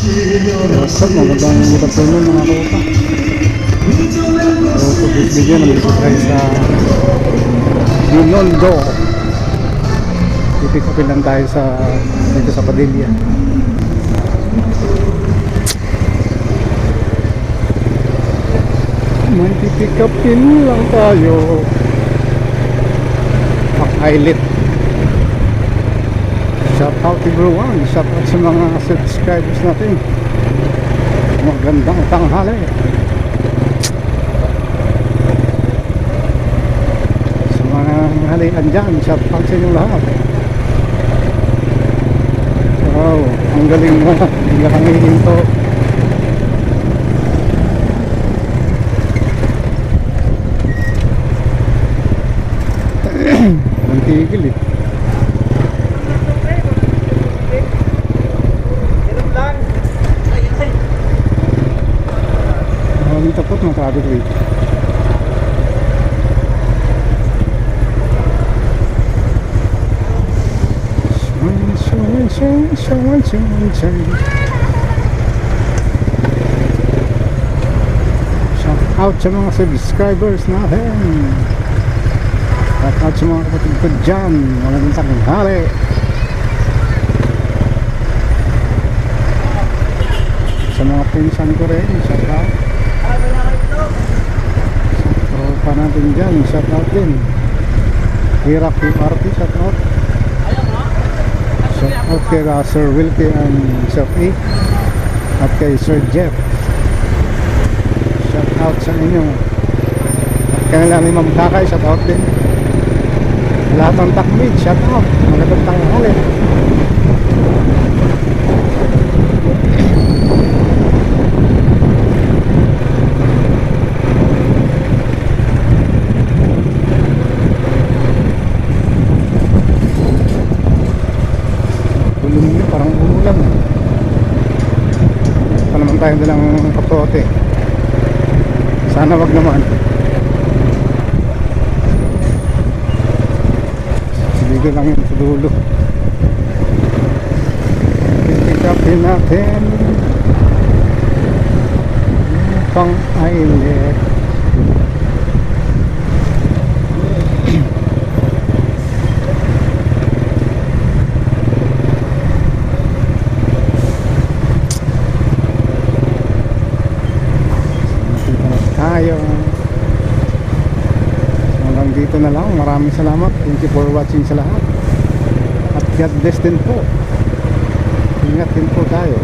What's up, magandang afternoon mga kopa. So for this video, nandito tayo sa Binondo. Pipick upin lang tayo dito sa Padilla. May pipick upin lang tayo. Pak-islet. Shout out everyone, shout out sa mga subscribers natin. Magandang tanghali. Sa mga halian dyan, shout out sa inyong lahat. Wow, ang galing mo. Hindi ka hihinto. Ang tigil eh. Maraming tapot ng traffic rate. Shout out sa mga subscribers natin. Shout out sa mga kapatid ko dyan. Magandang tanghali. Sa mga pinsan ko rin, shout out. Pa natin dyan, shout out din. Hirap QRT, shout out. Shout out kay Sir Wilkie and Sir A at kay Sir Jeff. Shout out sa inyo. At kanila ni Ma'am Kakay, shout out din. Lahat ng takmid, shout out. Magandang tanghali. Parang umulan. Pa naman tayo dalang kapote. Sana wag naman. Sige lang yun sa dulo. Pick-upin natin pang islet. Hanggang dito na lang. Maraming salamat. Thank you for watching sa lahat. At God bless din po. Ingat din po tayo.